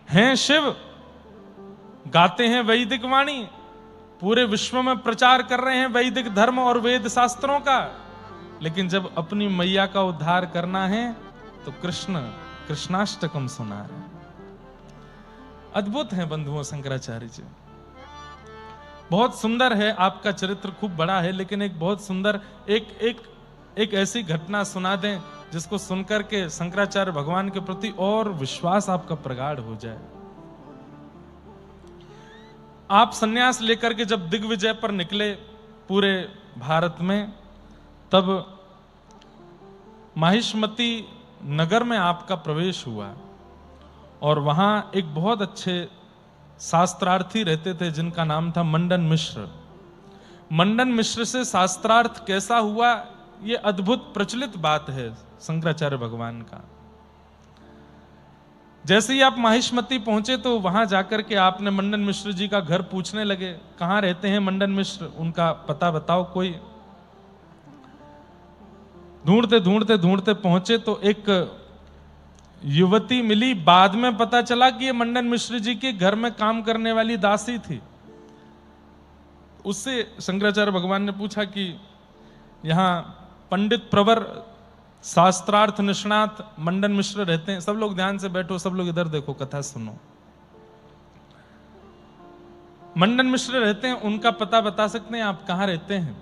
हैं शिव, गाते हैं वैदिक वाणी, पूरे विश्व में प्रचार कर रहे हैं वैदिक धर्म और वेद शास्त्रों का, लेकिन जब अपनी मैया का उद्धार करना है तो कृष्णाष्टकम सुना रहे हैं। अद्भुत है बंधुओं शंकराचार्य जी, बहुत सुंदर है। आपका चरित्र खूब बड़ा है, लेकिन एक बहुत सुंदर एक ऐसी घटना सुना दें जिसको सुनकर के शंकराचार्य भगवान के प्रति और विश्वास आपका प्रगाढ़ हो जाए। आप सन्यास लेकर के जब दिग्विजय पर निकले पूरे भारत में, तब माहिष्मती नगर में आपका प्रवेश हुआ और वहां एक बहुत अच्छे शास्त्रार्थी रहते थे जिनका नाम था मंडन मिश्र। मंडन मिश्र से शास्त्रार्थ कैसा हुआ, यह अद्भुत प्रचलित बात है शंकराचार्य भगवान का। जैसे ही आप माहिष्मती पहुंचे तो वहां जाकर के आपने मंडन मिश्र जी का घर पूछने लगे, कहां रहते हैं मंडन मिश्र, उनका पता बताओ कोई। ढूंढते ढूंढते ढूंढते पहुंचे तो एक युवती मिली। बाद में पता चला कि ये मंडन मिश्र जी के घर में काम करने वाली दासी थी। उससे शंकराचार्य भगवान ने पूछा कि यहां पंडित प्रवर शास्त्रार्थ निष्णात मंडन मिश्र रहते हैं। सब लोग ध्यान से बैठो, सब लोग इधर देखो, कथा सुनो। मंडन मिश्र रहते हैं, उनका पता बता सकते हैं आप कहां रहते हैं?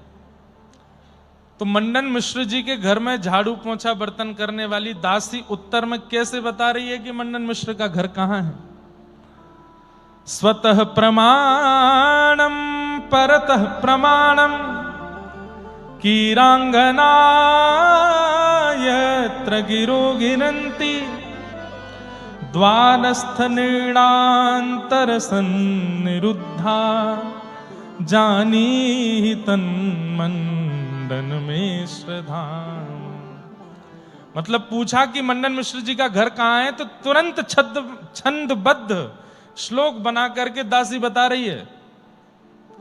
तो मंडन मिश्र जी के घर में झाड़ू पोंछा बर्तन करने वाली दासी उत्तर में कैसे बता रही है कि मंडन मिश्र का घर कहां है? स्वतः प्रमाणम परतः प्रमाणम कीरांगना यत्र गिरो गिरन्ति द्वारस्थ निर्णांतर सन्निरुद्धा जानी तन्मंडन मिश्र धाम। मतलब पूछा कि मंडन मिश्र जी का घर कहां है, तो तुरंत छंदबद्ध श्लोक बना करके दासी बता रही है।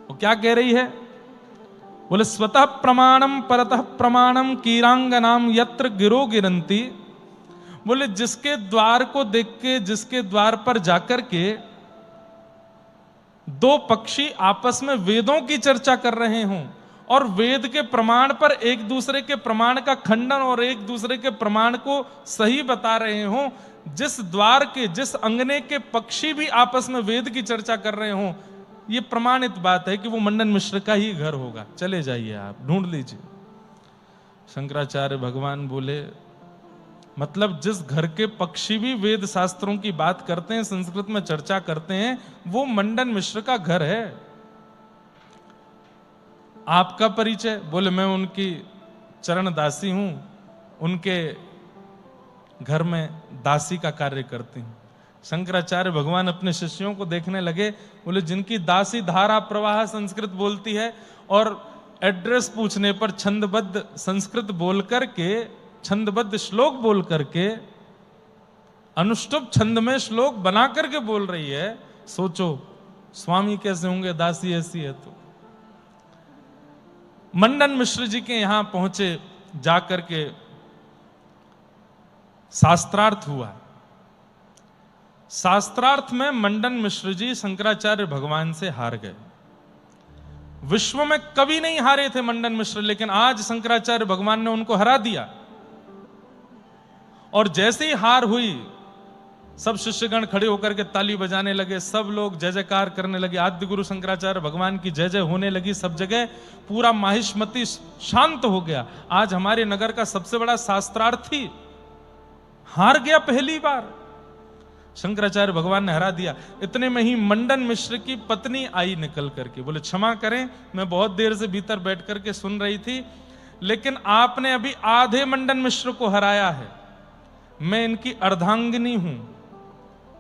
वो क्या कह रही है? बोले स्वतः प्रमाणम परतः प्रमाणम कीरांगनाम यत्र गिरो गिरंती। बोले जिसके द्वार को देख के, जिसके द्वार पर जाकर के दो पक्षी आपस में वेदों की चर्चा कर रहे हों और वेद के प्रमाण पर एक दूसरे के प्रमाण का खंडन और एक दूसरे के प्रमाण को सही बता रहे हों, जिस द्वार के, जिस अंगने के पक्षी भी आपस में वेद की चर्चा कर रहे हों, यह प्रमाणित बात है कि वो मंडन मिश्र का ही घर होगा। चले जाइए, आप ढूंढ लीजिए। शंकराचार्य भगवान बोले, मतलब जिस घर के पक्षी भी वेद शास्त्रों की बात करते हैं, संस्कृत में चर्चा करते हैं, वो मंडन मिश्र का घर है। आपका परिचय? बोले मैं उनकी चरण दासी हूं, उनके घर में दासी का कार्य करती हूं। शंकराचार्य भगवान अपने शिष्यों को देखने लगे, बोले जिनकी दासी धारा प्रवाह संस्कृत बोलती है और एड्रेस पूछने पर छंदबद्ध संस्कृत बोल करके, छंदबद्ध श्लोक बोल करके, अनुष्टुप छंद में श्लोक बना करके बोल रही है, सोचो स्वामी कैसे होंगे, दासी ऐसी है। तो मंडन मिश्र जी के यहां पहुंचे, जाकर के शास्त्रार्थ हुआ। शास्त्रार्थ में मंडन मिश्र जी शंकराचार्य भगवान से हार गए। विश्व में कभी नहीं हारे थे मंडन मिश्र, लेकिन आज शंकराचार्य भगवान ने उनको हरा दिया। और जैसे ही हार हुई, सब शिष्यगण खड़े होकर के ताली बजाने लगे, सब लोग जय जयकार करने लगे, आद्य गुरु शंकराचार्य भगवान की जय जय होने लगी सब जगह। पूरा माहिष्मती शांत हो गया। आज हमारे नगर का सबसे बड़ा शास्त्रार्थी हार गया पहली बार। शंकराचार्य भगवान ने हरा दिया। इतने में ही मंडन मिश्र की पत्नी आई निकल करके, बोले क्षमा करें, मैं बहुत देर से भीतर बैठ करके सुन रही थी, लेकिन आपने अभी आधे मंडन मिश्र को हराया है। मैं इनकी अर्धांगिनी हूं।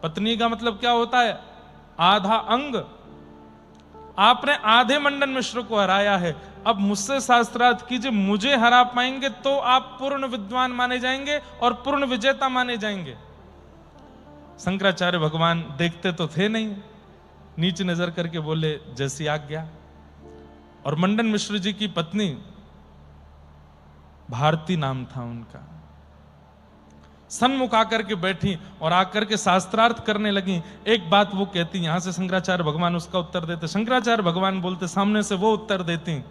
पत्नी का मतलब क्या होता है? आधा अंग। आपने आधे मंडन मिश्र को हराया है। अब मुझसे शास्त्रार्थ कीजिए, मुझे हरा पाएंगे तो आप पूर्ण विद्वान माने जाएंगे और पूर्ण विजेता माने जाएंगे। शंकराचार्य भगवान देखते तो थे नहीं, नीचे नजर करके बोले जैसी आज्ञा। और मंडन मिश्र जी की पत्नी भारती नाम था उनका, सन्मुख आकर के बैठी और आकर के शास्त्रार्थ करने लगी। एक बात वो कहती, यहां से शंकराचार्य भगवान उसका उत्तर देते, शंकराचार्य भगवान बोलते, सामने से वो उत्तर देती।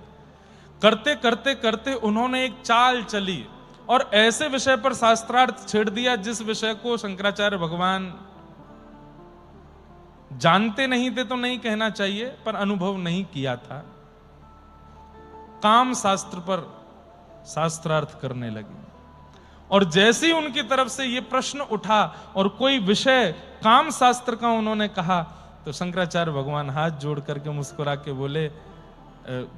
करते करते करते उन्होंने एक चाल चली और ऐसे विषय पर शास्त्रार्थ छेड़ दिया जिस विषय को शंकराचार्य भगवान जानते नहीं थे तो नहीं कहना चाहिए, पर अनुभव नहीं किया था। काम शास्त्र पर शास्त्रार्थ करने लगे और जैसे ही उनकी तरफ से यह प्रश्न उठा और कोई विषय काम शास्त्र का उन्होंने कहा, तो शंकराचार्य भगवान हाथ जोड़ करके मुस्कुरा के बोले,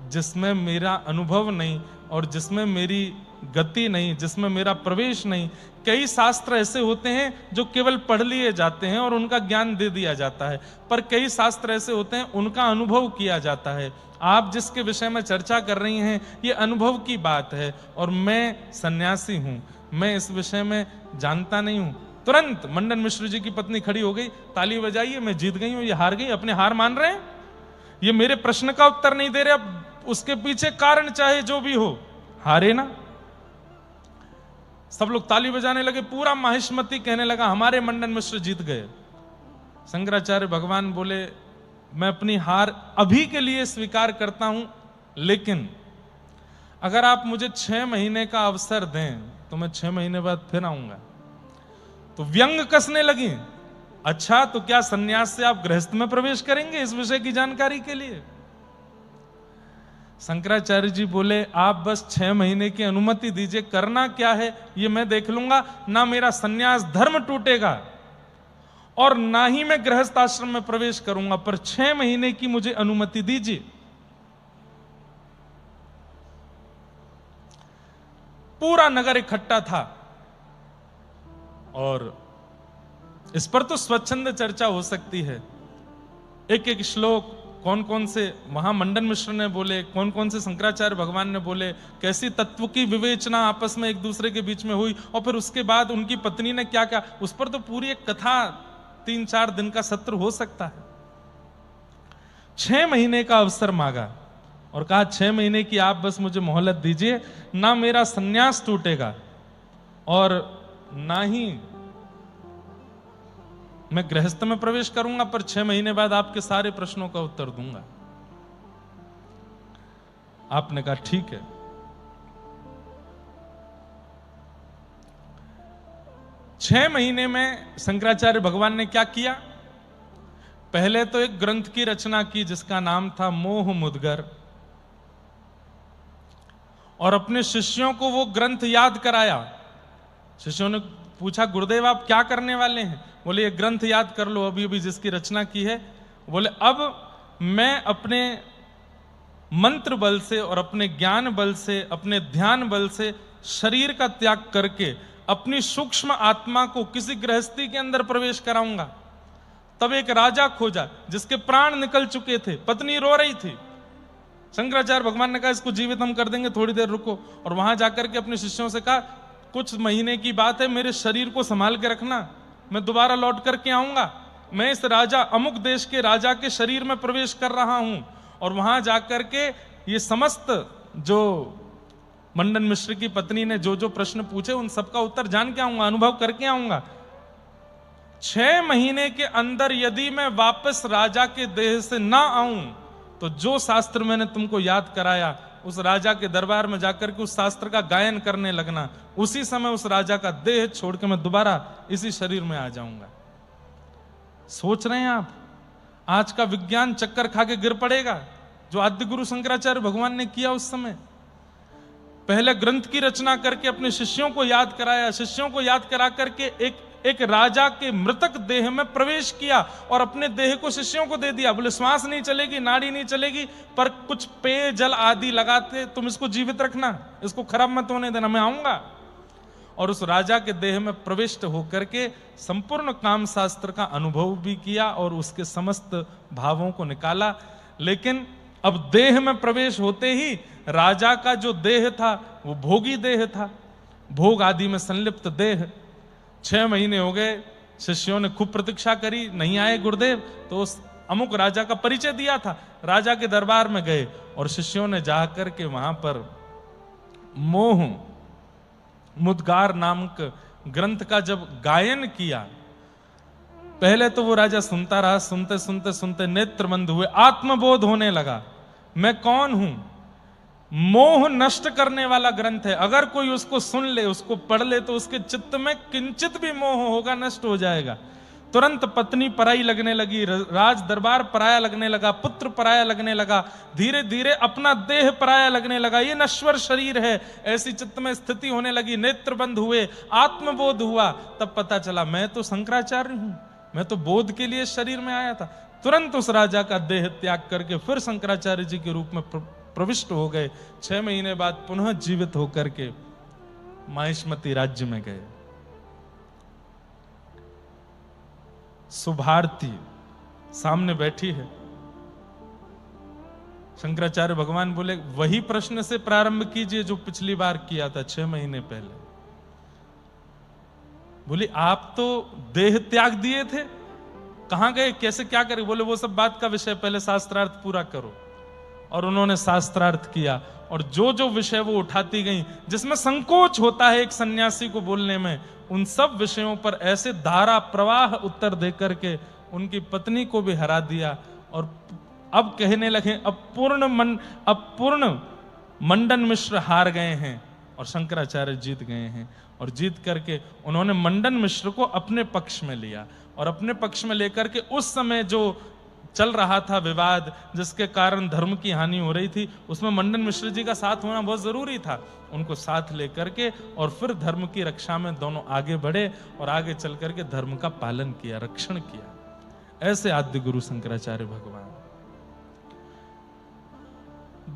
जिसमें मेरा अनुभव नहीं और जिसमें मेरी गति नहीं, जिसमें मेरा प्रवेश नहीं। कई शास्त्र ऐसे होते हैं जो केवल पढ़ लिए जाते हैं और उनका ज्ञान दे दिया जाता है, पर कई शास्त्र ऐसे होते हैं उनका अनुभव किया जाता है। आप जिसके विषय में चर्चा कर रही हैं ये अनुभव की बात है और मैं सन्यासी हूं, मैं इस विषय में जानता नहीं हूं। तुरंत मंडन मिश्र जी की पत्नी खड़ी हो गई, ताली बजाइए, मैं जीत गई हूं, ये हार गई, अपने हार मान रहे हैं, ये मेरे प्रश्न का उत्तर नहीं दे रहे, अब उसके पीछे कारण चाहे जो भी हो, हारे ना। सब लोग ताली बजाने लगे, पूरा माहिष्मती कहने लगा हमारे मंडन मिश्र जीत गए। शंकराचार्य भगवान बोले, मैं अपनी हार अभी के लिए स्वीकार करता हूं, लेकिन अगर आप मुझे 6 महीने का अवसर दें तो मैं 6 महीने बाद फिर आऊंगा। तो व्यंग कसने लगी, अच्छा तो क्या सन्यास से आप गृहस्थ में प्रवेश करेंगे इस विषय की जानकारी के लिए? शंकराचार्य जी बोले, आप बस 6 महीने की अनुमति दीजिए, करना क्या है ये मैं देख लूंगा, ना मेरा सन्यास धर्म टूटेगा और ना ही मैं गृहस्थ आश्रम में प्रवेश करूंगा, पर 6 महीने की मुझे अनुमति दीजिए। पूरा नगर इकट्ठा था और इस पर तो स्वच्छंद चर्चा हो सकती है। एक एक श्लोक कौन कौन से वहां मंडन मिश्र ने बोले, कौन कौन से शंकराचार्य भगवान ने बोले, कैसी तत्व की विवेचना आपस में एक दूसरे के बीच में हुई और फिर उसके बाद उनकी पत्नी ने क्या क्या, उस पर तो पूरी एक कथा 3-4 दिन का सत्र हो सकता है। 6 महीने का अवसर मांगा और कहा 6 महीने की आप बस मुझे मोहलत दीजिए, ना मेरा सन्यास टूटेगा और ना ही मैं गृहस्थ में प्रवेश करूंगा, पर 6 महीने बाद आपके सारे प्रश्नों का उत्तर दूंगा। आपने कहा ठीक है। छह महीने में शंकराचार्य भगवान ने क्या किया? पहले तो एक ग्रंथ की रचना की जिसका नाम था मोह मुद्गर, और अपने शिष्यों को वो ग्रंथ याद कराया। शिष्यों ने पूछा, गुरुदेव आप क्या करने वाले हैं? बोले ये ग्रंथ याद कर लो अभी अभी जिसकी रचना की है। बोले अब मैं अपने मंत्र बल से और अपने ज्ञान बल से, अपने ध्यान बल से शरीर का त्याग करके अपनी सूक्ष्म आत्मा को किसी गृहस्थी के अंदर प्रवेश कराऊंगा। तब एक राजा खोजा जिसके प्राण निकल चुके थे, पत्नी रो रही थी। शंकराचार्य भगवान ने कहा इसको जीवित हम कर देंगे, थोड़ी देर रुको। और वहां जाकर के अपने शिष्यों से कहा कुछ महीने की बात है, मेरे शरीर को संभाल के रखना, मैं दोबारा लौट करके आऊंगा। मैं इस राजा अमुक देश के राजा के शरीर में प्रवेश कर रहा हूं और वहां जाकर के ये समस्त जो मंडन मिश्र की पत्नी ने जो जो प्रश्न पूछे उन सबका उत्तर जान के आऊंगा, अनुभव करके आऊंगा। 6 महीने के अंदर यदि मैं वापस राजा के देह से ना आऊं तो जो शास्त्र मैंने तुमको याद कराया उस राजा के दरबार में जाकर के उस शास्त्र का गायन करने लगना। उसी समय उस राजा का देह छोड़ के मैं दोबारा इसी शरीर में आ जाऊंगा। सोच रहे हैं आप, आज का विज्ञान चक्कर खा के गिर पड़ेगा जो आद्य गुरु शंकराचार्य भगवान ने किया उस समय। पहले ग्रंथ की रचना करके अपने शिष्यों को याद कराया, शिष्यों को याद करा करके एक राजा के मृतक देह में प्रवेश किया और अपने देह को शिष्यों को दे दिया। बोले श्वास नहीं चलेगी, नाड़ी नहीं चलेगी, पर कुछ पेय जल आदि लगाते तुम इसको जीवित रखना, इसको खराब मत होने देना, मैं आऊंगा। और उस राजा के देह में प्रविष्ट होकर के संपूर्ण काम शास्त्र का अनुभव भी किया और उसके समस्त भावों को निकाला। लेकिन अब देह में प्रवेश होते ही राजा का जो देह था वो भोगी देह था, भोग आदि में संलिप्त देह। 6 महीने हो गए, शिष्यों ने खूब प्रतीक्षा करी, नहीं आए गुरुदेव। तो उस अमुक राजा का परिचय दिया था, राजा के दरबार में गए और शिष्यों ने जाकर के वहां पर मोह मुद्गार नामक ग्रंथ का जब गायन किया, पहले तो वो राजा सुनता रहा, सुनते सुनते सुनते नेत्र बंद हुए, आत्मबोध होने लगा, मैं कौन हूं। मोह नष्ट करने वाला ग्रंथ है, अगर कोई उसको सुन ले, उसको पढ़ ले, तो उसके चित्त में किंचित भी मोह होगा, नष्ट हो जाएगा। तुरंत पत्नी पराई लगने लगी, राज दरबार पराया लगने लगा, पुत्र पराया लगने लगा, धीरे धीरे अपना देह पराया लगने लगा, ये नश्वर शरीर है, ऐसी चित्त में स्थिति होने लगी। नेत्र बंद हुए, आत्मबोध हुआ, तब पता चला मैं तो शंकराचार्य हूं, मैं तो बोध के लिए शरीर में आया था। तुरंत उस राजा का देह त्याग करके फिर शंकराचार्य जी के रूप में प्रविष्ट हो गए। 6 महीने बाद पुनः जीवित होकर के माहिष्मती राज्य में गए। सुभारती सामने बैठी है, शंकराचार्य भगवान बोले वही प्रश्न से प्रारंभ कीजिए जो पिछली बार किया था 6 महीने पहले। बोली आप तो देह त्याग दिए थे, कहां गए, कैसे, क्या करे। बोले वो सब बात का विषय, पहले शास्त्रार्थ पूरा करो। और उन्होंने शास्त्रार्थ किया, और जो जो विषय वो उठाती गई, जिसमें संकोच होता है एक सन्यासी को बोलने में, उन सब विषयों पर ऐसे धारा प्रवाह उत्तर देकर के उनकी पत्नी को भी हरा दिया। और अब कहने लगे अब पूर्ण मंडन मिश्र हार गए हैं और शंकराचार्य जीत गए हैं। और जीत करके उन्होंने मंडन मिश्र को अपने पक्ष में लिया, और अपने पक्ष में लेकर के उस समय जो चल रहा था विवाद, जिसके कारण धर्म की हानि हो रही थी, उसमें मंडन मिश्र जी का साथ होना बहुत जरूरी था। उनको साथ लेकर के और फिर धर्म की रक्षा में दोनों आगे बढ़े, और आगे चल करके धर्म का पालन किया, रक्षण किया। ऐसे आद्य गुरु शंकराचार्य भगवान।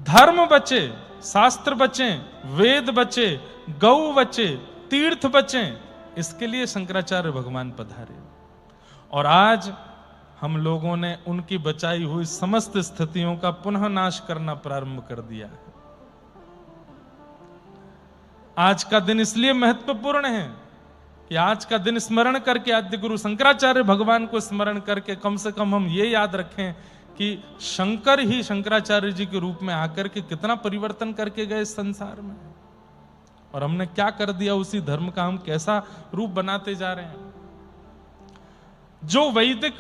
धर्म बचे, शास्त्र बचे, वेद बचे, गौ बचे, तीर्थ बचे, इसके लिए शंकराचार्य भगवान पधारे। और आज हम लोगों ने उनकी बचाई हुई समस्त स्थितियों का पुनः नाश करना प्रारंभ कर दिया है। आज का दिन इसलिए महत्वपूर्ण है कि आज का दिन स्मरण करके, आद्य गुरु शंकराचार्य भगवान को स्मरण करके कम से कम हम ये याद रखें कि शंकर ही शंकराचार्य जी के रूप में आकर के कितना परिवर्तन करके गए इस संसार में, और हमने क्या कर दिया उसी धर्म का, हम कैसा रूप बनाते जा रहे हैं। जो वैदिक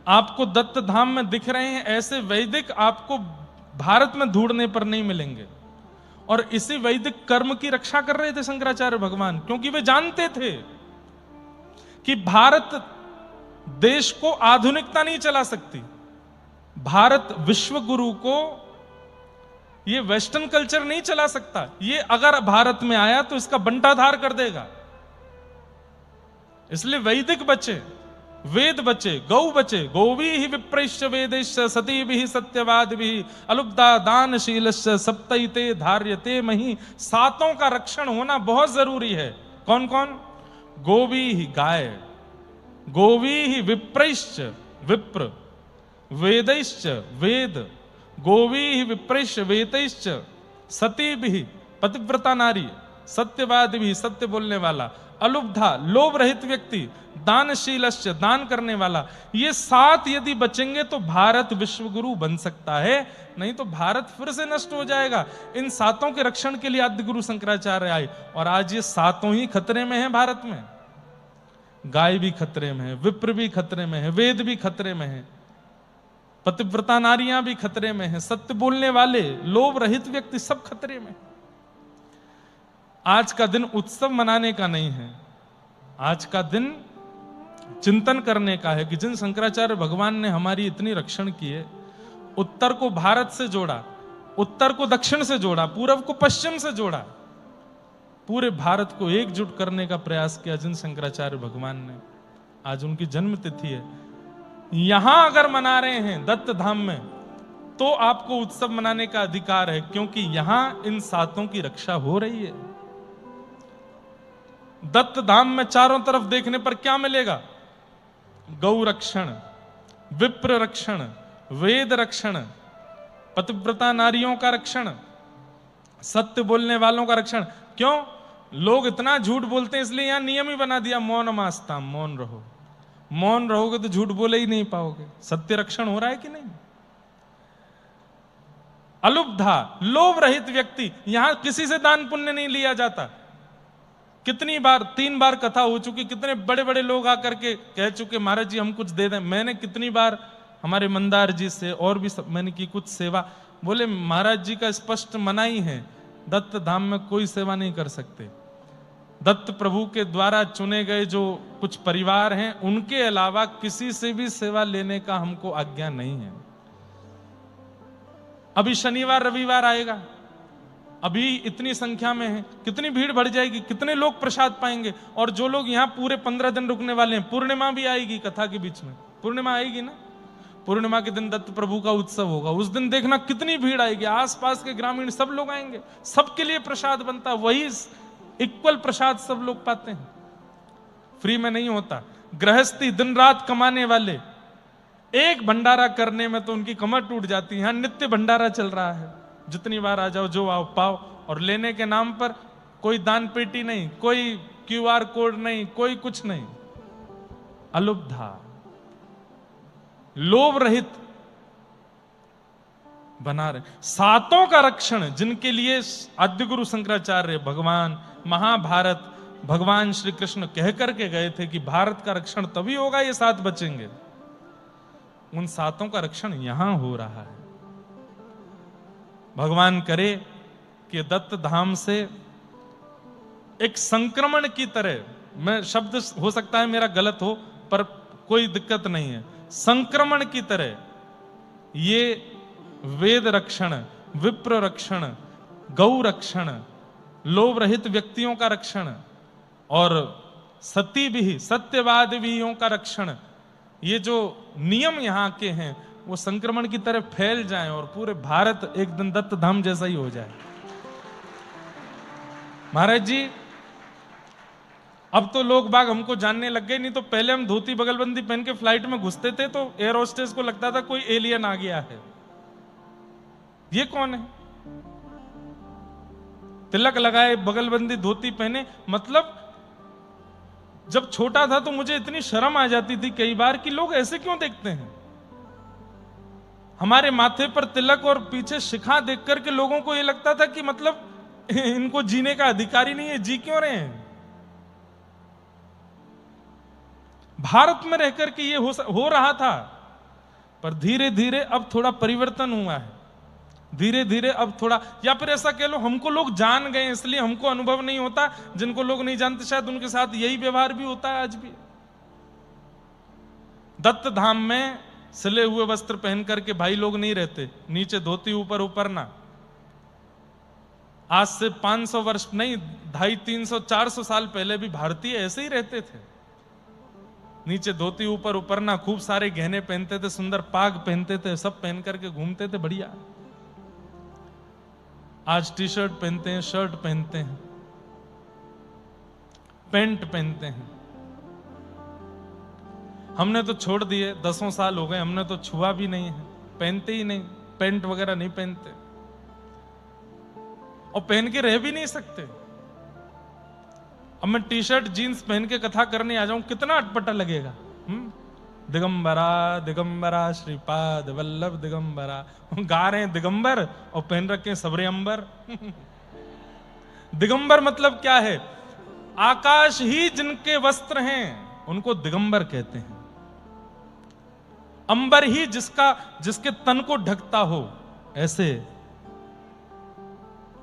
आपको दत्त धाम में दिख रहे हैं, ऐसे वैदिक आपको भारत में ढूंढने पर नहीं मिलेंगे। और इसी वैदिक कर्म की रक्षा कर रहे थे शंकराचार्य भगवान, क्योंकि वे जानते थे कि भारत देश को आधुनिकता नहीं चला सकती। भारत विश्व गुरु को ये वेस्टर्न कल्चर नहीं चला सकता। ये अगर भारत में आया तो इसका बंटाधार कर देगा। इसलिए वैदिक बचे, वेद बचे, गौ बचे, गोवी ही विप्रैश्च वेदैश्च सती भी सत्यवाद भी अलुब्धा दानशीलश्च सप्तैते धार्यते मही। सातों का रक्षण होना बहुत जरूरी है। कौन कौन? गोवी ही गाय, गोवी ही विप्रैश्च विप्र, वेदैश्च वेद, गोवी ही विप्रैश्च वेदैश्च सती भी पतिव्रता नारी, सत्यवाद भी सत्य बोलने वाला, अलुब्धा लोभ रहित व्यक्ति, दानशीलश्च दान करने वाला। ये 7 यदि बचेंगे तो भारत विश्व गुरु बन सकता है, नहीं तो भारत फिर से नष्ट हो जाएगा। इन 7 के रक्षण के लिए आद्य गुरु शंकराचार्य आए, और आज ये 7 ही खतरे में हैं भारत में। गाय भी खतरे में है, विप्र भी खतरे में है, वेद भी खतरे में है, पतिव्रता नारियां भी खतरे में है, सत्य बोलने वाले लोभ रहित व्यक्ति सब खतरे में। आज का दिन उत्सव मनाने का नहीं है, आज का दिन चिंतन करने का है कि जिन शंकराचार्य भगवान ने हमारी इतनी रक्षण की है, उत्तर को भारत से जोड़ा, उत्तर को दक्षिण से जोड़ा, पूर्व को पश्चिम से जोड़ा, पूरे भारत को एकजुट करने का प्रयास किया जिन शंकराचार्य भगवान ने। आज उनकी जन्म तिथि है। यहां अगर मना रहे हैं दत्त धाम में, तो आपको उत्सव मनाने का अधिकार है, क्योंकि यहां इन 7 की रक्षा हो रही है। दत्त धाम में चारों तरफ देखने पर क्या मिलेगा? गौ रक्षण, विप्र रक्षण, वेद रक्षण, पतिव्रता नारियों का रक्षण, सत्य बोलने वालों का रक्षण। क्यों? लोग इतना झूठ बोलते हैं, इसलिए यहां नियम ही बना दिया, मौन मास्ताम, मौन रहो। मौन रहोगे तो झूठ बोले ही नहीं पाओगे। सत्य रक्षण हो रहा है कि नहीं? अलुब्धा लोभ रहित व्यक्ति, यहां किसी से दान पुण्य नहीं लिया जाता। कितनी बार, 3 बार कथा हो चुकी, कितने बड़े बड़े लोग आकर के कह चुके महाराज जी हम कुछ दे दें। मैंने कितनी बार हमारे मंदार जी से और भी मैंने की कुछ सेवा, बोले महाराज जी का स्पष्ट मना ही है, दत्त धाम में कोई सेवा नहीं कर सकते। दत्त प्रभु के द्वारा चुने गए जो कुछ परिवार हैं उनके अलावा किसी से भी सेवा लेने का हमको आज्ञा नहीं है। अभी शनिवार रविवार आएगा, अभी इतनी संख्या में है, कितनी भीड़ बढ़ जाएगी, कितने लोग प्रसाद पाएंगे। और जो लोग यहाँ पूरे 15 दिन रुकने वाले हैं, पूर्णिमा भी आएगी कथा के बीच में, पूर्णिमा आएगी ना, पूर्णिमा के दिन दत्त प्रभु का उत्सव होगा, उस दिन देखना कितनी भीड़ आएगी, आसपास के ग्रामीण सब लोग आएंगे, सबके लिए प्रसाद बनता है, वही इक्वल प्रसाद सब लोग पाते हैं, फ्री में नहीं होता। गृहस्थी दिन रात कमाने वाले एक भंडारा करने में तो उनकी कमर टूट जाती है। यहां नित्य भंडारा चल रहा है, जितनी बार आ जाओ जो आओ पाओ, और लेने के नाम पर कोई दान पेटी नहीं, कोई QR कोड नहीं, कोई कुछ नहीं, अलुब्धा, लोभ रहित बना रहे। सातों का रक्षण जिनके लिए आद्य गुरु शंकराचार्य भगवान महाभारत भगवान श्री कृष्ण कह करके गए थे कि भारत का रक्षण तभी होगा ये 7 बचेंगे, उन 7 का रक्षण यहां हो रहा है। भगवान करे कि दत्त धाम से एक संक्रमण की तरह, मैं शब्द हो सकता है मेरा गलत हो पर कोई दिक्कत नहीं है, संक्रमण की तरह ये वेद रक्षण, विप्र रक्षण, गौ रक्षण, लोभ रहित व्यक्तियों का रक्षण और सती भी सत्यवादियों का रक्षण, ये जो नियम यहां के हैं वो संक्रमण की तरह फैल जाएं और पूरे भारत एक दिन दत्त धाम जैसा ही हो जाए। महाराज जी अब तो लोग बाग हमको जानने लग गए, नहीं तो पहले हम धोती बगलबंदी पहन के फ्लाइट में घुसते थे तो एयर होस्टेस को लगता था कोई एलियन आ गया है, ये कौन है, तिलक लगाए बगलबंदी धोती पहने। मतलब जब छोटा था तो मुझे इतनी शर्म आ जाती थी कई बार कि लोग ऐसे क्यों देखते हैं। हमारे माथे पर तिलक और पीछे शिखा देख करके लोगों को यह लगता था कि मतलब इनको जीने का अधिकार ही नहीं है, जी क्यों रहे हैं। भारत में रहकर के ये हो रहा था, पर धीरे धीरे अब थोड़ा परिवर्तन हुआ है, धीरे धीरे अब थोड़ा, या फिर ऐसा कह लो हमको लोग जान गए इसलिए हमको अनुभव नहीं होता, जिनको लोग नहीं जानते शायद उनके साथ यही व्यवहार भी होता है आज भी। दत्त धाम में सिले हुए वस्त्र पहन करके भाई लोग नहीं रहते, नीचे धोती ऊपर ऊपरना। आज से 500 वर्ष नहीं, 250, 300, 400 साल पहले भी भारतीय ऐसे ही रहते थे, नीचे धोती ऊपर ऊपरना, खूब सारे गहने पहनते थे, सुंदर पाग पहनते थे, सब पहन करके घूमते थे बढ़िया। आज टी शर्ट पहनते हैं, शर्ट पहनते हैं, पैंट पहनते हैं। हमने तो छोड़ दिए, 10 साल हो गए, हमने तो छुआ भी नहीं है, पहनते ही नहीं, पैंट वगैरह नहीं पहनते और पहन के रह भी नहीं सकते। अब मैं टी शर्ट जीन्स पहन के कथा करने आ जाऊं कितना अटपटा लगेगा। दिगंबरा दिगंबरा श्रीपाद वल्लभ दिगंबरा, गा रहे हैं दिगंबर और पहन रखे हैं सबरे अंबर। दिगंबर मतलब क्या है, आकाश ही जिनके वस्त्र हैं उनको दिगंबर कहते हैं। अंबर ही जिसके तन को ढकता हो, ऐसे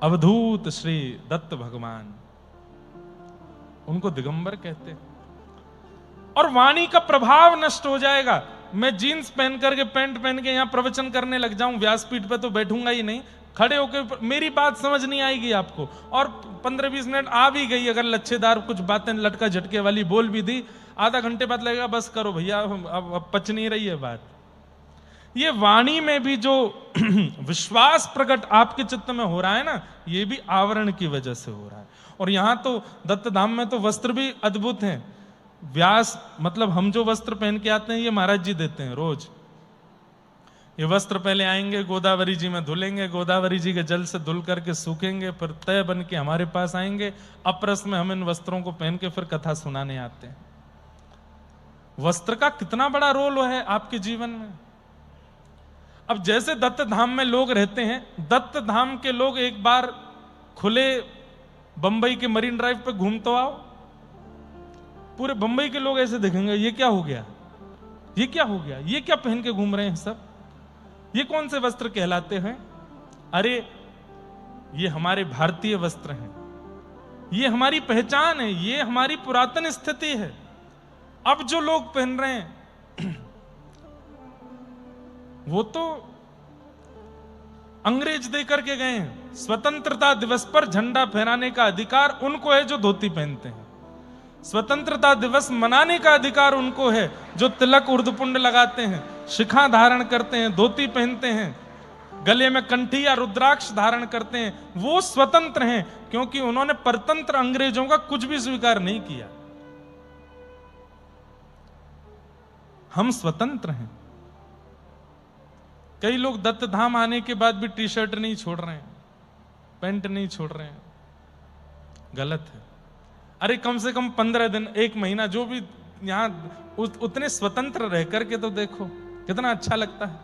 अवधूत श्री दत्त भगवान, उनको दिगंबर कहते हैं। और वाणी का प्रभाव नष्ट हो जाएगा। मैं जीन्स पहन करके पैंट पहन के यहां प्रवचन करने लग जाऊं, व्यासपीठ पे तो बैठूंगा ही नहीं, खड़े होकर मेरी बात समझ नहीं आएगी आपको। और 15-20 मिनट आ भी गई अगर लच्छेदार कुछ बातें लटका झटके वाली बोल भी दी, आधा घंटे बाद लगेगा बस करो भैया, अब पच नहीं रही है बात। ये वाणी में भी जो विश्वास प्रकट आपके चित्त में हो रहा है ना, ये भी आवरण की वजह से हो रहा है। और यहां तो दत्त धाम में तो वस्त्र भी अद्भुत हैं। व्यास मतलब हम जो वस्त्र पहन के आते हैं ये महाराज जी देते हैं रोज। ये वस्त्र पहले आएंगे गोदावरी जी में धुलेंगे, गोदावरी जी के जल से धुल करके सूखेंगे, फिर तय बन के हमारे पास आएंगे। अपरस में हम इन वस्त्रों को पहन के फिर कथा सुनाने आते हैं। वस्त्र का कितना बड़ा रोल है आपके जीवन में। अब जैसे दत्त धाम में लोग रहते हैं, दत्त धाम के लोग एक बार खुले बंबई के मरीन ड्राइव पे घूम तो आओ, पूरे बंबई के लोग ऐसे देखेंगे, ये क्या हो गया, ये क्या हो गया, ये क्या पहन के घूम रहे हैं सब, ये कौन से वस्त्र कहलाते हैं? अरे ये हमारे भारतीय वस्त्र हैं, ये हमारी पहचान है, ये हमारी पुरातन स्थिति है। अब जो लोग पहन रहे हैं वो तो अंग्रेज दे करके गए हैं। स्वतंत्रता दिवस पर झंडा फहराने का अधिकार उनको है जो धोती पहनते हैं। स्वतंत्रता दिवस मनाने का अधिकार उनको है जो तिलक उर्दपुंड लगाते हैं, शिखा धारण करते हैं, धोती पहनते हैं, गले में कंठी या रुद्राक्ष धारण करते हैं। वो स्वतंत्र हैं क्योंकि उन्होंने परतंत्र अंग्रेजों का कुछ भी स्वीकार नहीं किया। हम स्वतंत्र हैं। कई लोग दत्त धाम आने के बाद भी टी शर्ट नहीं छोड़ रहे हैं, पैंट नहीं छोड़ रहे हैं, गलत है। अरे कम से कम 15 दिन, 1 महीना, जो भी यहां उतने स्वतंत्र रह करके तो देखो कितना अच्छा लगता है।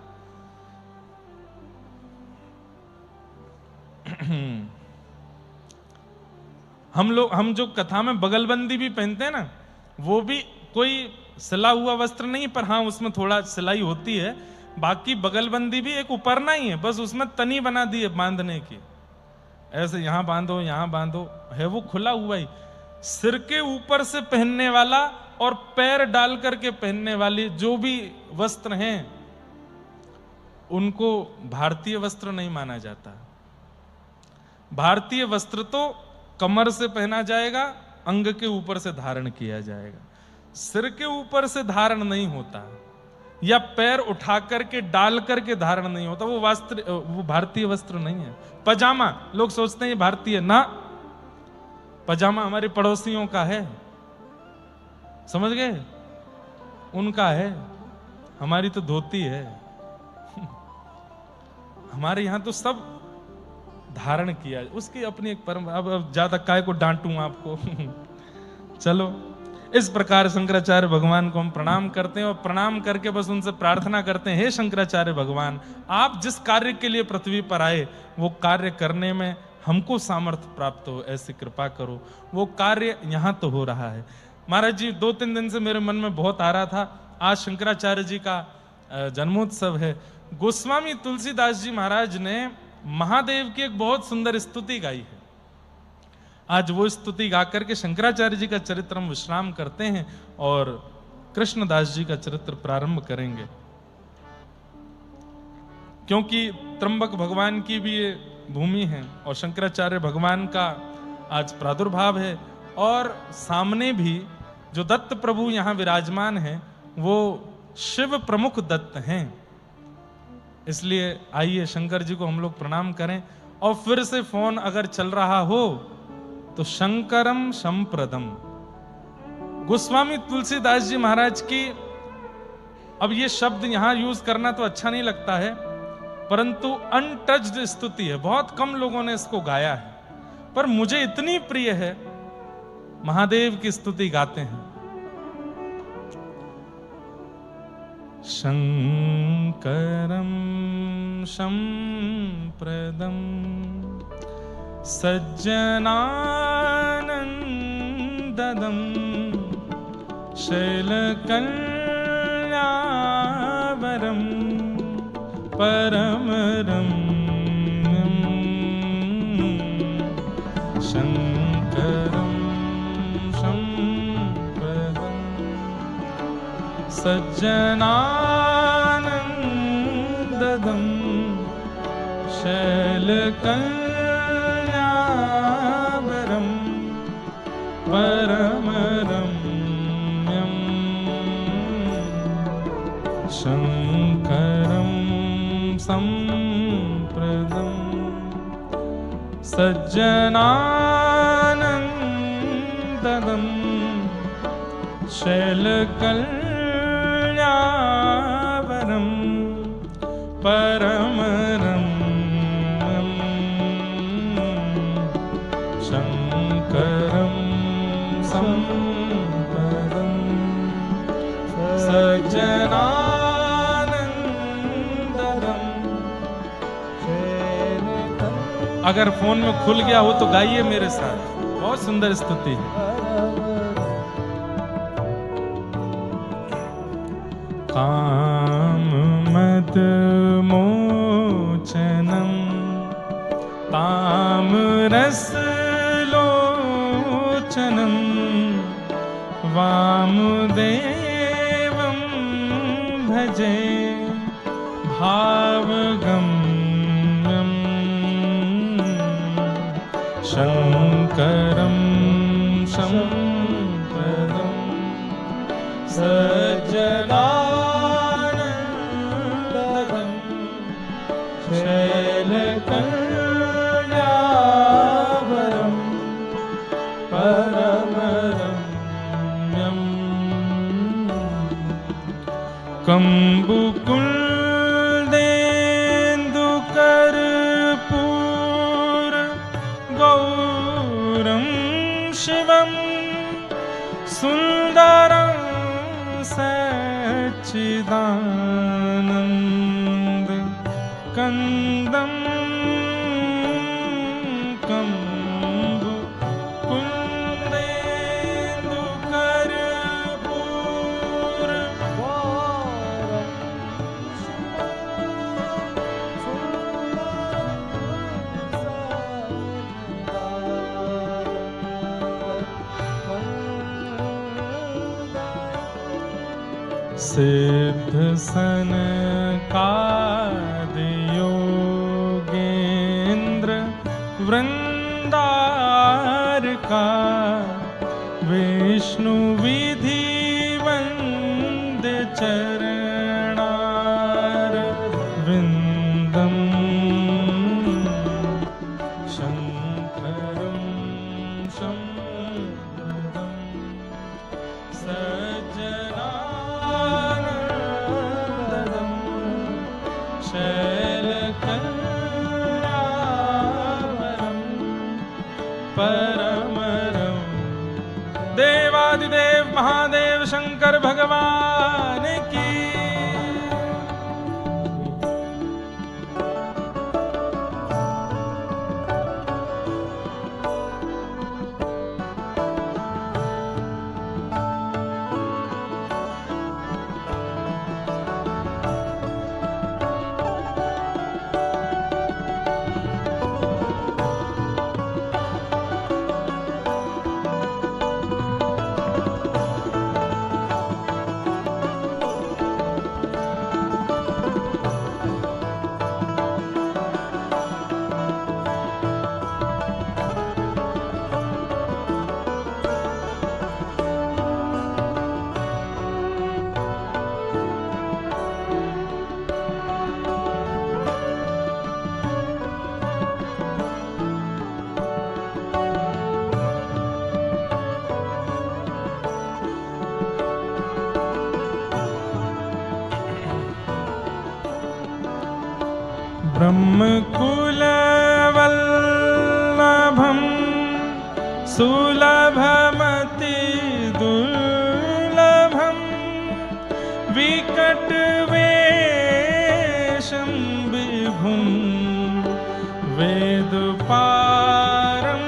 हम जो कथा में बगलबंदी भी पहनते हैं ना, वो भी कोई सिला हुआ वस्त्र नहीं, पर हाँ उसमें थोड़ा सिलाई होती है। बाकी बगलबंदी भी एक उपरना ही है, बस उसमें तनी बना दी है बांधने की, ऐसे यहां बांधो यहां बांधो, है वो खुला हुआ ही। सिर के ऊपर से पहनने वाला और पैर डाल करके पहनने वाली जो भी वस्त्र हैं उनको भारतीय वस्त्र नहीं माना जाता। भारतीय वस्त्र तो कमर से पहना जाएगा, अंग के ऊपर से धारण किया जाएगा, सिर के ऊपर से धारण नहीं होता, या पैर उठा करके डाल करके धारण नहीं होता। वो भारतीय वस्त्र नहीं है। पजामा, लोग सोचते हैं ये भारतीय, ना, पजामा हमारे पड़ोसियों का है, समझ गए, उनका है, हमारी तो धोती है। हमारे यहां तो सब धारण किया, उसकी अपनी एक परंपरा। अब ज्यादा काय को डांटूं आपको। चलो, इस प्रकार शंकराचार्य भगवान को हम प्रणाम करते हैं और प्रणाम करके बस उनसे प्रार्थना करते हैं, हे शंकराचार्य भगवान, आप जिस कार्य के लिए पृथ्वी पर आए वो कार्य करने में हमको सामर्थ्य प्राप्त हो, ऐसी कृपा करो। वो कार्य यहां तो हो रहा है। महाराज जी, 2-3 दिन से मेरे मन में बहुत आ रहा था, आज शंकराचार्य जी का जन्मोत्सव है। गोस्वामी तुलसीदास जी महाराज ने महादेव की एक बहुत सुंदर स्तुति गाई है। आज वो स्तुति गाकर के शंकराचार्य जी का चरित्र हम विश्राम करते हैं और कृष्णदास जी का चरित्र प्रारंभ करेंगे, क्योंकि त्र्यंबक भगवान की भी ये भूमि है और शंकराचार्य भगवान का आज प्रादुर्भाव है। और सामने भी जो दत्त प्रभु यहां विराजमान हैं वो शिव प्रमुख दत्त हैं। इसलिए आइए शंकर जी को हम लोग प्रणाम करें। और फिर से फोन अगर चल रहा हो तो शंकरम संप्रदम, गोस्वामी तुलसीदास जी महाराज की, अब ये शब्द यहां यूज करना तो अच्छा नहीं लगता है, परंतु अनटच्ड स्तुति है, बहुत कम लोगों ने इसको गाया है, पर मुझे इतनी प्रिय है। महादेव की स्तुति गाते हैं, शंकरम संप्रदम सज्जनानंददम शैलकल्यावरम परम रम्यम शंकरम संप्रदम सज्जनानंददम शैलकल्यावरम परम रम्यम शंकरम संप्रदम सज्जनानंददम शैलकल्यावरम परम रम्यम शंकरम संप्रदम सज्जनानंददम। अगर फोन में खुल गया हो तो गाइए मेरे साथ। बहुत सुंदर स्तुति है। काम मद मोचनम ताम रस लोचनम वामदेवं भजे भावगम्यं शंकरं संपदं सज्जनानन्दं शैलकल्यावरं परमरम्यं कंबुकुलदेन्दुकर्पूर गौरं शिवं सुन्दरं सच्चिदानन्द कंदं कंबुकुलदेन्दुकर्पूर सिद्ध सनकादियोगेन्द्र वृंदारका विष्णु विधिवंद चरणार विंदम शंकरं संपदं सज्जनानन्दं शैलकल्यावरं परमरं देवादिदेव महादेव शंकर भगवान की। ब्रह्मकुलवल्लभं सुलभमति दुर्लभं विकटवेशं विभुं वेदपारं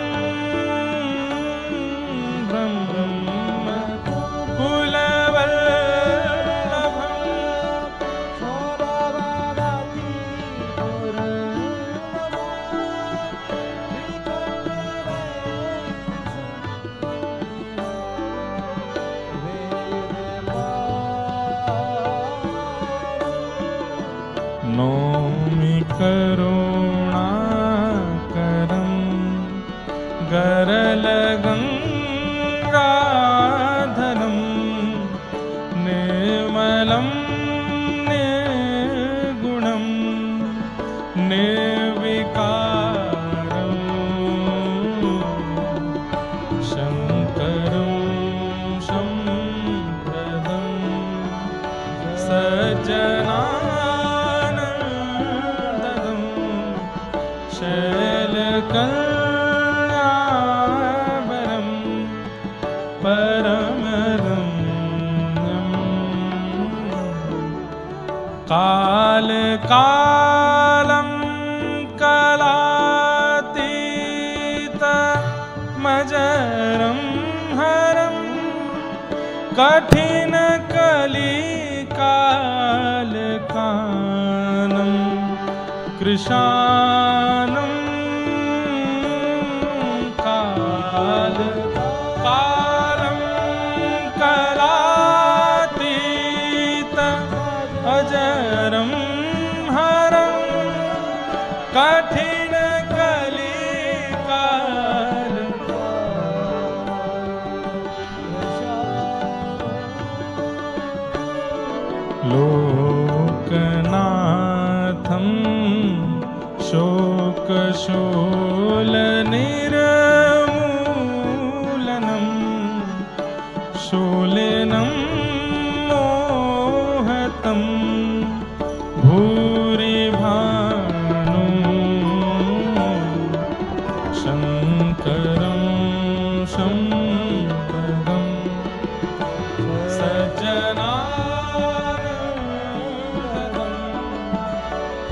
नौमि करुणाकरं गरलगङ्गाधरं निर्मलं निर्गुणं निर्विकारं शङ्करं संप्रदं सज्जनानन्दं शैलकल्यावरं परमरम्यं कालकालं कलातीत मज कठिन कली काल कानम कृशानम काल कालम कलातीत अजरम हरम कठिन कली काल लोकनाथम शोक शूल निर्मूलनम शूलिनं मोहतं भूरि भानु शंकरं शंकरं सज्जनानन्दं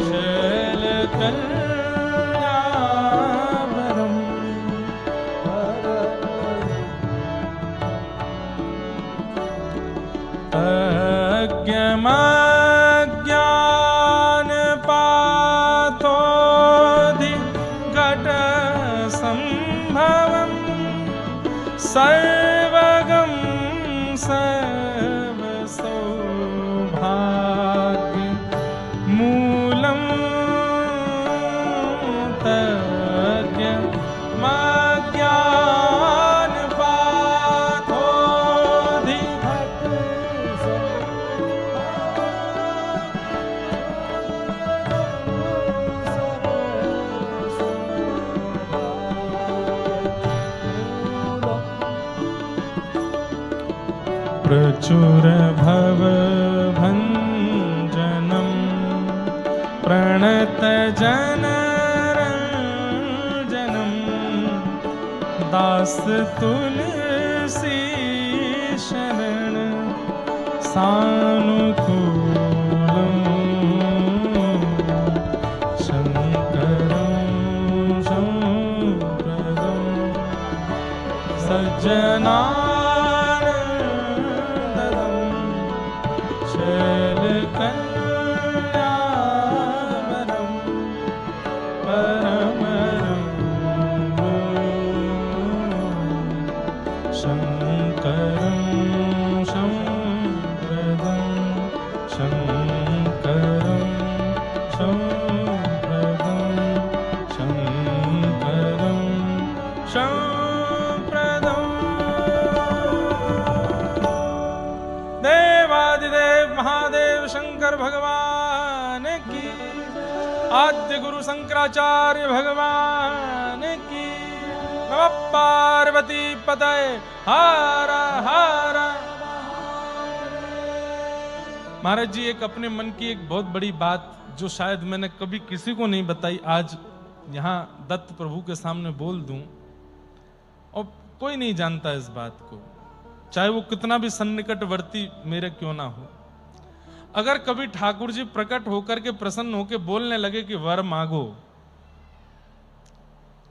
शैलकल्याणवरम् अज्ञान पाथोधि घट संभवं सर्वगं सर्व सौभाग्य मूलं तज्ञान पाथोधि प्रचुर भव भंजनम प्रणत जन रंजनम दास तुलसी शरण सानुकूलम शंकरं शंकरं सज्जना शंकरं शंकरं शंकरं शंकरं शंकरं शंकरं देवादिदेव महादेव शंकर भगवान की आद्य गुरु शंकराचार्य भगवान की नमः पार्वती पतये हर हर। महाराज जी एक अपने मन की एक बहुत बड़ी बात जो शायद मैंने कभी किसी को नहीं बताई, आज यहाँ दत्त प्रभु के सामने बोल दूं और कोई नहीं जानता इस बात को, चाहे वो कितना भी सन्निकटवर्ती मेरे क्यों ना हो। अगर कभी ठाकुर जी प्रकट होकर के प्रसन्न होकर बोलने लगे कि वर मांगो,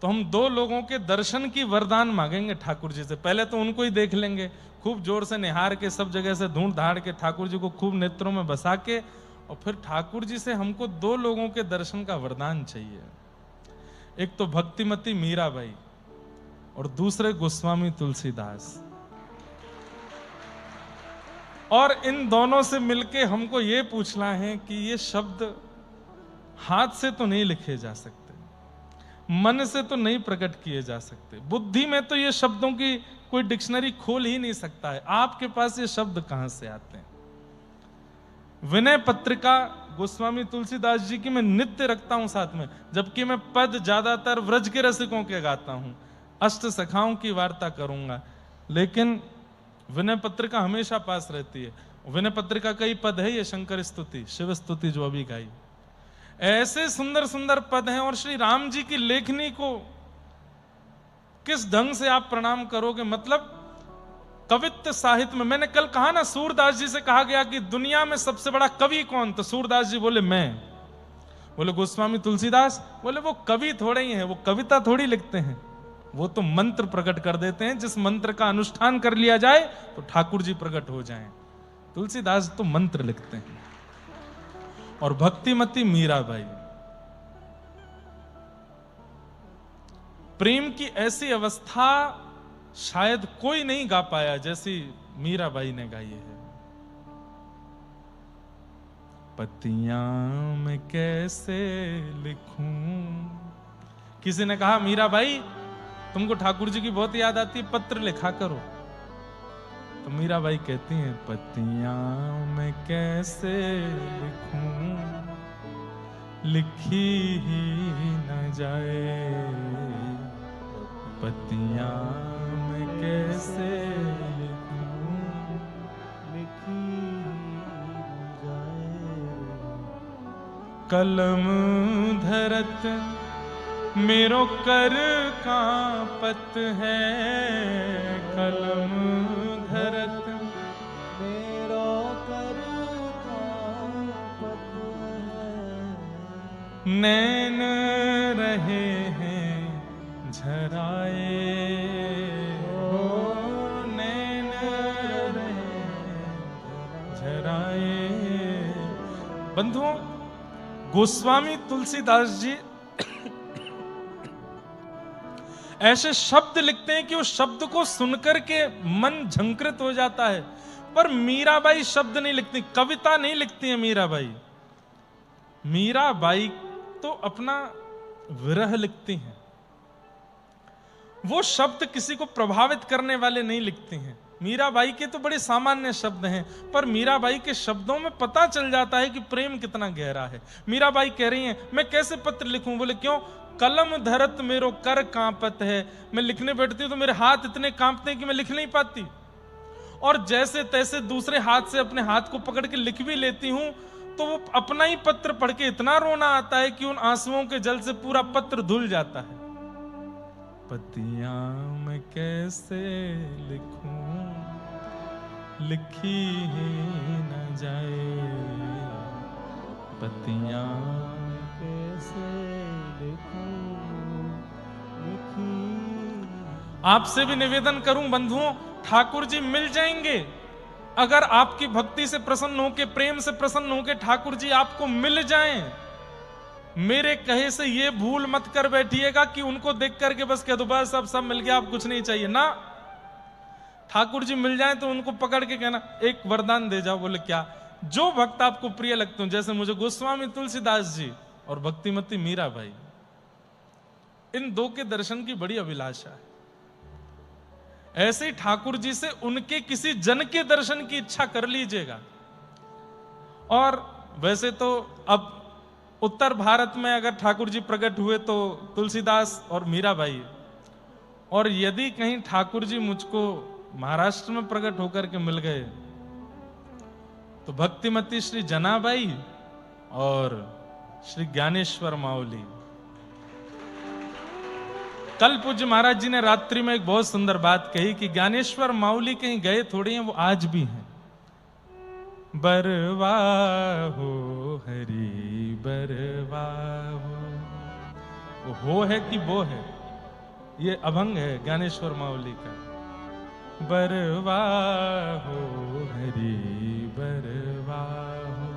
तो हम दो लोगों के दर्शन की वरदान मांगेंगे ठाकुर जी से। पहले तो उनको ही देख लेंगे, खूब जोर से निहार के, सब जगह से ढूंढ धाड़ के ठाकुर जी को खूब नेत्रों में बसा के, और फिर ठाकुर जी से हमको दो लोगों के दर्शन का वरदान चाहिए। एक तो भक्तिमती मीराबाई और दूसरे गोस्वामी तुलसीदास। और इन दोनों से मिलके हमको ये पूछना है कि ये शब्द हाथ से तो नहीं लिखे जा सकते, मन से तो नहीं प्रकट किए जा सकते, बुद्धि में तो ये शब्दों की कोई डिक्शनरी खोल ही नहीं सकता है। आपके पास ये शब्द कहां से आते हैं? विनय पत्रिका गोस्वामी तुलसीदास जी की मैं नित्य रखता हूं साथ में, जबकि मैं पद ज्यादातर व्रज के रसिकों के गाता हूं, अष्ट सखाओं की वार्ता करूंगा, लेकिन विनय पत्रिका हमेशा पास रहती है। विनय पत्रिका कई पद है, ये शंकर स्तुति, शिव स्तुति जो अभी गाई, ऐसे सुंदर सुंदर पद हैं। और श्री राम जी की लेखनी को किस ढंग से आप प्रणाम करोगे? मतलब कवित्व साहित्य में, मैंने कल कहा ना, सूरदास जी से कहा गया कि दुनिया में सबसे बड़ा कवि कौन? तो सूरदास जी बोले मैं। बोले गोस्वामी तुलसीदास? बोले वो कवि थोड़े ही हैं, वो कविता थोड़ी लिखते हैं, वो तो मंत्र प्रकट कर देते हैं, जिस मंत्र का अनुष्ठान कर लिया जाए तो ठाकुर जी प्रकट हो जाएं। तुलसीदास तो मंत्र लिखते हैं। और भक्तिमती मीराबाई, प्रेम की ऐसी अवस्था शायद कोई नहीं गा पाया जैसी मीराबाई ने गाई है। पतियां मैं कैसे लिखूं। किसी ने कहा मीराबाई तुमको ठाकुर जी की बहुत याद आती है, पत्र लिखा करो। तो मीराबाई कहती हैं पतियां मैं कैसे लिखूं, लिखी ही न जाए। पतियां मैं कैसे लिखूं, लिखी न जाए। कलम धरत मेरो कर कांपत है, कलम धरत मेरो कर कांपत है। नैन रहे हैं झराए, नैन रहे झराए। बंधुओं, गोस्वामी तुलसीदास जी ऐसे शब्द लिखते हैं कि उस शब्द को सुनकर के मन झंकृत हो जाता है। पर मीराबाई शब्द नहीं लिखती, कविता नहीं लिखती है मीराबाई। मीराबाई तो अपना विरह लिखती हैं। वो शब्द किसी को प्रभावित करने वाले नहीं लिखती हैं। मीराबाई के तो बड़े सामान्य शब्द हैं, पर मीराबाई के शब्दों में पता चल जाता है कि प्रेम कितना गहरा है। मीराबाई कह रही हैं मैं कैसे पत्र लिखूं। बोले क्यों? कलम धरत मेरो कर कांपत है। मैं लिखने बैठती हूं तो मेरे हाथ इतने कांपते हैं कि मैं लिख नहीं पाती, और जैसे तैसे दूसरे हाथ से अपने हाथ को पकड़ के लिख भी लेती हूं तो वो अपना ही पत्र पढ़ के इतना रोना आता है कि उन आंसुओं के जल से पूरा पत्र धुल जाता है। पतियां मैं कैसे लिखूं, लिखी ही न जाए। पतियां कैसे लिखूं, लिखी। आपसे भी निवेदन करूं बंधुओं, ठाकुर जी मिल जाएंगे। अगर आपकी भक्ति से प्रसन्न होके, प्रेम से प्रसन्न होके ठाकुर जी आपको मिल जाएं, मेरे कहे से ये भूल मत कर बैठिएगा कि उनको देख करके बस कह दो बस अब सब मिल गया, अब कुछ नहीं चाहिए ना। ठाकुर जी मिल जाएं तो उनको पकड़ के कहना एक वरदान दे जाओ। बोले क्या? जो भक्त आपको प्रिय लगते हो, जैसे मुझे गोस्वामी तुलसीदास जी और भक्तिमती मीराबाई, इन दो के दर्शन की बड़ी अभिलाषा है। ऐसे ही ठाकुर जी से उनके किसी जन के दर्शन की इच्छा कर लीजिएगा। और वैसे तो अब उत्तर भारत में अगर ठाकुर जी प्रकट हुए तो तुलसीदास और मीराबाई, और यदि कहीं ठाकुर जी मुझको महाराष्ट्र में प्रकट होकर के मिल गए तो भक्तिमती श्री जनाबाई और श्री ज्ञानेश्वर माउली। कल पूज्य महाराज जी ने रात्रि में एक बहुत सुंदर बात कही कि ज्ञानेश्वर माउली कहीं गए थोड़ी हैं, वो आज भी हैं। बरवाहो हरि बरवाहो, वो हो है कि वो है, ये अभंग है ज्ञानेश्वर माउली का। बरवाहो हरि बरवाहो,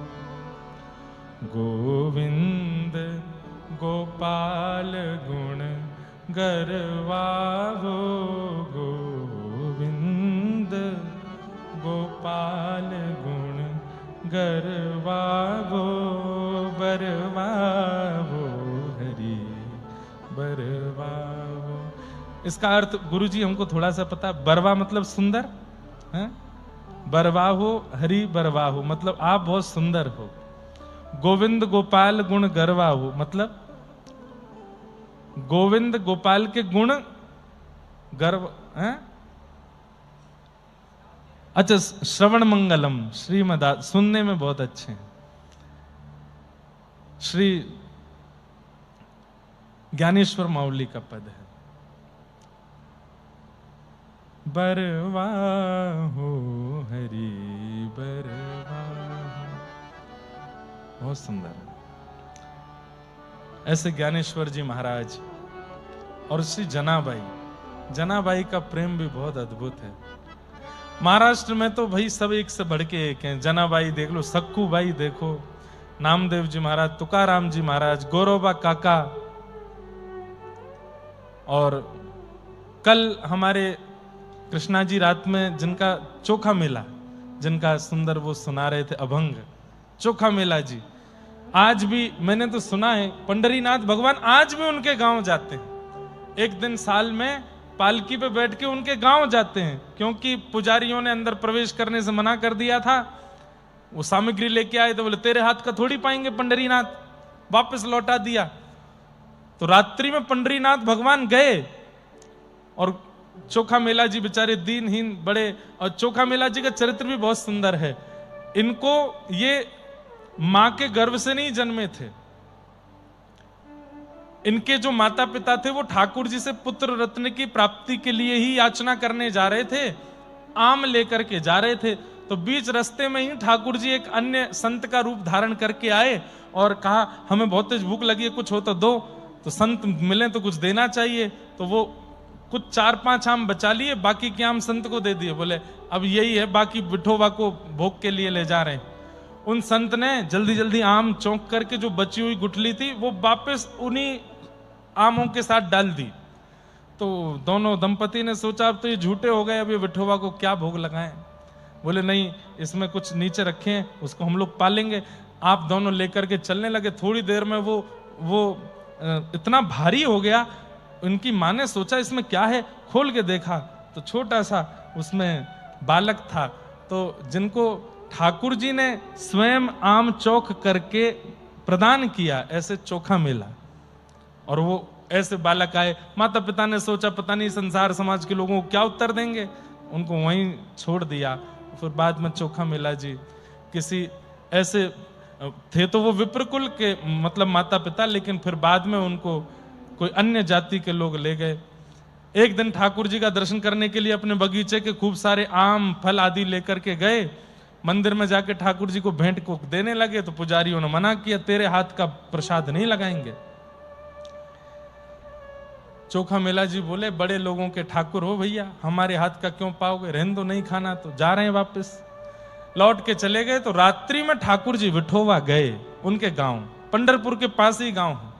गोविंद गोपाल गुण गरवाहो, गोविंद गोपाल गुण गरवाहो, बरवाहो हरि बरवाहो। इसका अर्थ गुरुजी हमको थोड़ा सा पता है। बरवा मतलब सुंदर है, बरवाहो हरि बरवाहो मतलब आप बहुत सुंदर हो। गोविंद गोपाल गुण गरवाहो मतलब गोविंद गोपाल के गुण गर्व है। अच्छा, श्रवण मंगलम श्रीमदा, सुनने में बहुत अच्छे हैं। श्री ज्ञानेश्वर माउली का पद है। बरवाहो हरि बरवाहो, बहुत सुंदर है। ऐसे ज्ञानेश्वर जी महाराज और श्री जनाबाई जनाबाई का प्रेम भी बहुत अद्भुत है। महाराष्ट्र में तो भाई सब एक से बढ़ के एक हैं। जनाबाई देख लो, सक्कू बाई देखो, नामदेव जी महाराज, तुकाराम जी महाराज, गौरोबा काका। और कल हमारे कृष्णा जी रात में जिनका चोखा मेला, जिनका सुंदर वो सुना रहे थे अभंग, चोखा मेला जी, आज भी मैंने तो सुना है पंडरीनाथ भगवान आज भी उनके गांव जाते हैं। एक दिन साल में पालकी पे बैठ के उनके गांव जाते हैं, क्योंकि पुजारियों ने अंदर प्रवेश करने से मना कर दिया था। वो सामग्री लेके आए तो बोले तेरे हाथ का थोड़ी पाएंगे पंडरीनाथ, वापस लौटा दिया। तो रात्रि में पंडरीनाथ भगवान गए और चोखा मेला जी बेचारे दीनहीन बड़े, और चोखा मेला जी का चरित्र भी बहुत सुंदर है। इनको ये मां के गर्भ से नहीं जन्मे थे। इनके जो माता पिता थे वो ठाकुर जी से पुत्र रत्न की प्राप्ति के लिए ही याचना करने जा रहे थे, आम लेकर के जा रहे थे। तो बीच रास्ते में ही ठाकुर जी एक अन्य संत का रूप धारण करके आए और कहा हमें बहुत तेज भूख लगी है, कुछ हो तो दो। तो संत मिले तो कुछ देना चाहिए, तो वो कुछ 4-5 आम बचा लिए, बाकी के आम संत को दे दिए। बोले अब यही है, बाकी विठोबा को भोग के लिए ले जा रहे हैं। उन संत ने जल्दी जल्दी आम चौंक करके जो बची हुई गुठली थी वो वापस उन्हीं आमों के साथ डाल दी। तो दोनों दंपति ने सोचा अब तो ये झूठे हो गए, अब ये विठोबा को क्या भोग लगाएं। बोले नहीं, इसमें कुछ नीचे रखें, उसको हम लोग पालेंगे। आप दोनों लेकर के चलने लगे। थोड़ी देर में वो इतना भारी हो गया, उनकी माँ ने सोचा इसमें क्या है, खोल के देखा तो छोटा सा उसमें बालक था। तो जिनको ठाकुर जी ने स्वयं आम चौक करके प्रदान किया, ऐसे चोखा मेला, और वो ऐसे बालक आए। माता पिता ने सोचा पता नहीं संसार समाज के लोगों को क्या उत्तर देंगे, उनको वहीं छोड़ दिया। फिर बाद में चोखा मेला जी किसी ऐसे थे तो वो विप्रकुल के मतलब माता पिता, लेकिन फिर बाद में उनको कोई अन्य जाति के लोग ले गए। एक दिन ठाकुर जी का दर्शन करने के लिए अपने बगीचे के खूब सारे आम फल आदि लेकर के गए। मंदिर में जाके ठाकुर जी को भेंट को देने लगे तो पुजारियों ने मना किया, तेरे हाथ का प्रसाद नहीं लगाएंगे। चोखा मेला जी बोले बड़े लोगों के ठाकुर हो भैया, हमारे हाथ का क्यों पाओगे, रहने दो, नहीं खाना तो जा रहे हैं वापस। लौट के चले गए। तो रात्रि में ठाकुर जी विठोबा गए उनके गांव, पंढरपुर के पास ही गांव है।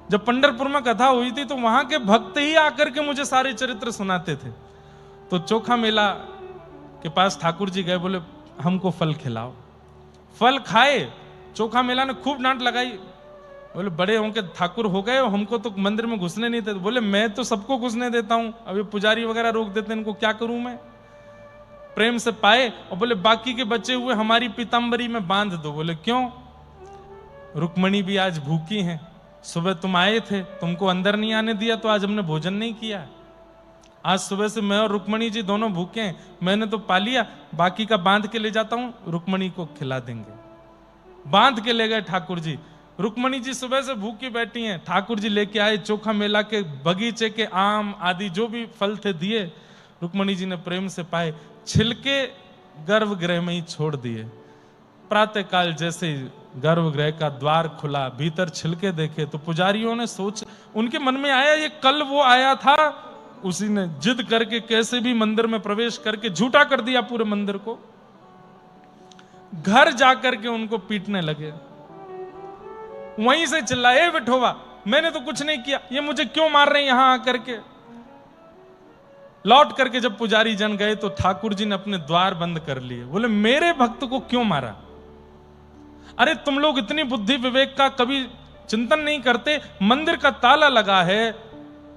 जब पंढरपुर में कथा हुई थी तो वहां के भक्त ही आकर के मुझे सारे चरित्र सुनाते थे। तो चोखा मेला के पास ठाकुर जी गए, बोले हमको फल खिलाओ। फल खाए। चोखा मेला ने खूब डांट लगाई, बोले बड़े होंगे ठाकुर हो गए, हमको तो मंदिर में घुसने नहीं देते। बोले मैं तो सबको घुसने देता हूं, अभी पुजारी वगैरह रोक देते, इनको क्या करूं मैं। प्रेम से पाए और बोले बाकी के बचे हुए हमारी पीतांबरी में बांध दो। बोले क्यों, रुक्मणी भी आज भूखी हैं, सुबह तुम आए थे, तुमको अंदर नहीं आने दिया तो आज हमने भोजन नहीं किया। आज सुबह से मैं और रुक्मणी जी दोनों भूखे हैं, मैंने तो पा लिया, बाकी का बांध के ले जाता हूं, रुक्मणी को खिला देंगे। बांध के ले गए ठाकुर जी। रुक्मणी जी सुबह से भूखी बैठी हैं, ठाकुर जी लेके आए चोखा मेला के बगीचे के आम आदि जो भी फल थे दिए। रुक्मणी जी ने प्रेम से पाए, छिलके गर्भगृह में ही छोड़ दिए। प्रातः काल जैसे गर्भगृह का द्वार खुला, भीतर छिलके देखे तो पुजारियों ने सोच, उनके मन में आया ये कल वो आया था, उसी ने जिद करके कैसे भी मंदिर में प्रवेश करके झूठा कर दिया पूरे मंदिर को। घर जाकर के उनको पीटने लगे, वहीं से चिल्लाए विठोबा मैंने तो कुछ नहीं किया, ये मुझे क्यों मार रहे हैं यहां आकर के। लौट करके जब पुजारी जन गए तो ठाकुर जी ने अपने द्वार बंद कर लिए। बोले मेरे भक्त को क्यों मारा, अरे तुम लोग इतनी बुद्धि विवेक का कभी चिंतन नहीं करते, मंदिर का ताला लगा है,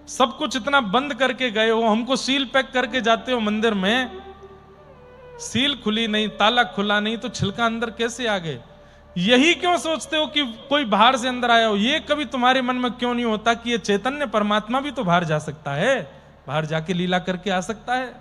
सब कुछ इतना बंद करके गए हो, हमको सील पैक करके जाते हो मंदिर में, सील खुली नहीं, ताला खुला नहीं तो छिलका अंदर कैसे आ गए। यही क्यों सोचते हो कि कोई बाहर से अंदर आया हो, ये कभी तुम्हारे मन में क्यों नहीं होता कि ये चैतन्य परमात्मा भी तो बाहर जा सकता है, बाहर जाके लीला करके आ सकता है।